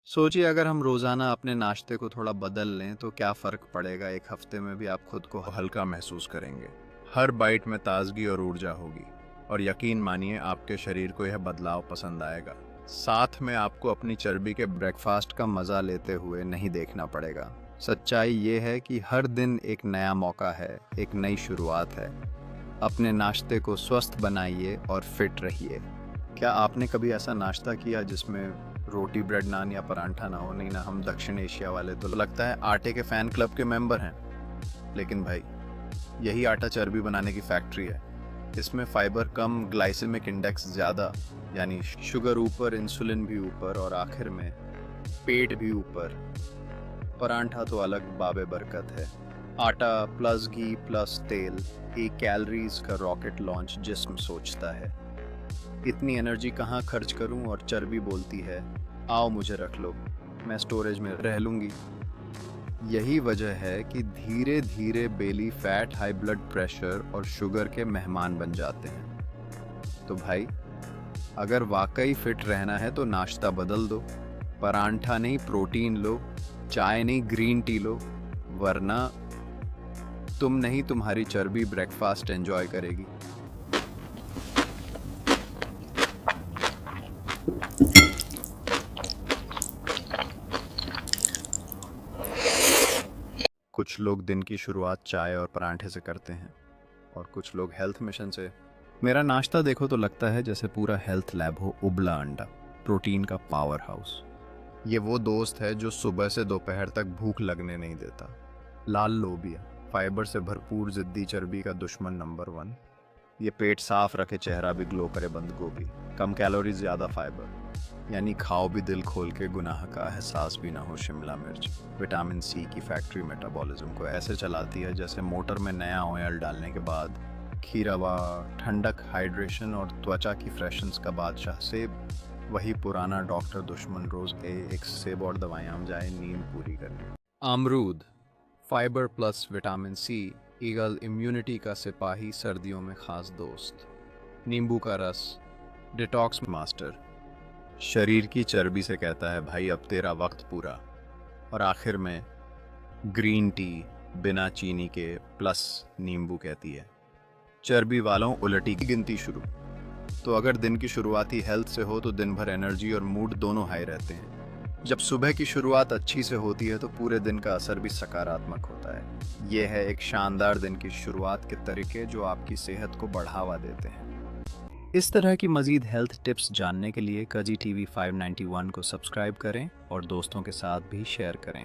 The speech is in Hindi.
सोचिए अगर हम रोज़ाना अपने नाश्ते को थोड़ा बदल लें तो क्या फ़र्क पड़ेगा। एक हफ्ते में भी आप खुद को हल्का महसूस करेंगे। हर बाइट में ताजगी और ऊर्जा होगी और यकीन मानिए आपके शरीर को यह बदलाव पसंद आएगा। साथ में आपको अपनी चर्बी के ब्रेकफास्ट का मज़ा लेते हुए नहीं देखना पड़ेगा। सच्चाई ये है कि हर दिन एक नया मौका है, एक नई शुरुआत है। अपने नाश्ते को स्वस्थ बनाइए और फिट रहिए। क्या आपने कभी ऐसा नाश्ता किया जिसमें रोटी, ब्रेड, नान या परांठा ना हो? नहीं ना, हम दक्षिण एशिया वाले तो लगता है आटे के फ़ैन क्लब के मेंबर हैं। लेकिन भाई, यही आटा चर्बी बनाने की फैक्ट्री है। इसमें फाइबर कम, ग्लाइसेमिक इंडेक्स ज़्यादा, यानी शुगर ऊपर, इंसुलिन भी ऊपर और आखिर में पेट भी ऊपर। परांठा तो अलग बाबे बरकत है। आटा प्लस घी प्लस तेल, एक कैलोरीज का रॉकेट लॉन्च जिस्म सोचता है। इतनी एनर्जी कहाँ खर्च करूं? और चर्बी बोलती है, आओ मुझे रख लो, मैं स्टोरेज में रह लूंगी। यही वजह है कि धीरे धीरे belly fat, high blood pressure और शुगर के मेहमान बन जाते हैं। तो भाई, अगर वाकई फिट रहना है तो नाश्ता बदल दो। परांठा नहीं, प्रोटीन लो। चाय नहीं, ग्रीन टी लो। वरना तुम नहीं, तुम्हारी चर्बी ब्रेकफास्ट एंजॉय करेगी। कुछ लोग दिन की शुरुआत चाय और परांठे से करते हैं और कुछ लोग हेल्थ मिशन से। मेरा नाश्ता देखो तो लगता है जैसे पूरा हेल्थ लैब हो। उबला अंडा, प्रोटीन का पावर हाउस। ये वो दोस्त है जो सुबह से दोपहर तक भूख लगने नहीं देता। लाल लोबिया, फाइबर से भरपूर, जिद्दी चर्बी का दुश्मन नंबर 1। ये पेट साफ रखे, चेहरा भी ग्लो करे। बंद गोभी, कम कैलोरी, ज़्यादा फाइबर, यानी खाओ भी दिल खोल के, गुनाह का एहसास भी ना हो। शिमला मिर्च, विटामिन सी की फैक्ट्री मेटाबॉलिज्म को ऐसे चलाती है जैसे मोटर में नया ऑयल डालने के बाद। खीरावा, ठंडक, हाइड्रेशन और त्वचा की फ्रेशनेस का बादशाह। सेब, वही पुराना डॉक्टर दुश्मन, रोज एक सेब और दवाइयाँ जाए नींद पूरी करने। अमरूद, फाइबर प्लस विटामिन सी, ईगल, इम्यूनिटी का सिपाही, सर्दियों में खास दोस्त। नींबू का रस, डिटॉक्स मास्टर, शरीर की चर्बी से कहता है भाई अब तेरा वक्त पूरा। और आखिर में ग्रीन टी, बिना चीनी के, प्लस नींबू कहती है चर्बी वालों उलटी की गिनती शुरू। तो अगर दिन की शुरुआत ही हेल्थ से हो तो दिन भर एनर्जी और मूड दोनों हाई रहते हैं। जब सुबह की शुरुआत अच्छी से होती है तो पूरे दिन का असर भी सकारात्मक होता है। यह है एक शानदार दिन की शुरुआत के तरीके जो आपकी सेहत को बढ़ावा देते हैं। इस तरह की मज़ीद हेल्थ टिप्स जानने के लिए कजी टीवी 591 को सब्सक्राइब करें और दोस्तों के साथ भी शेयर करें।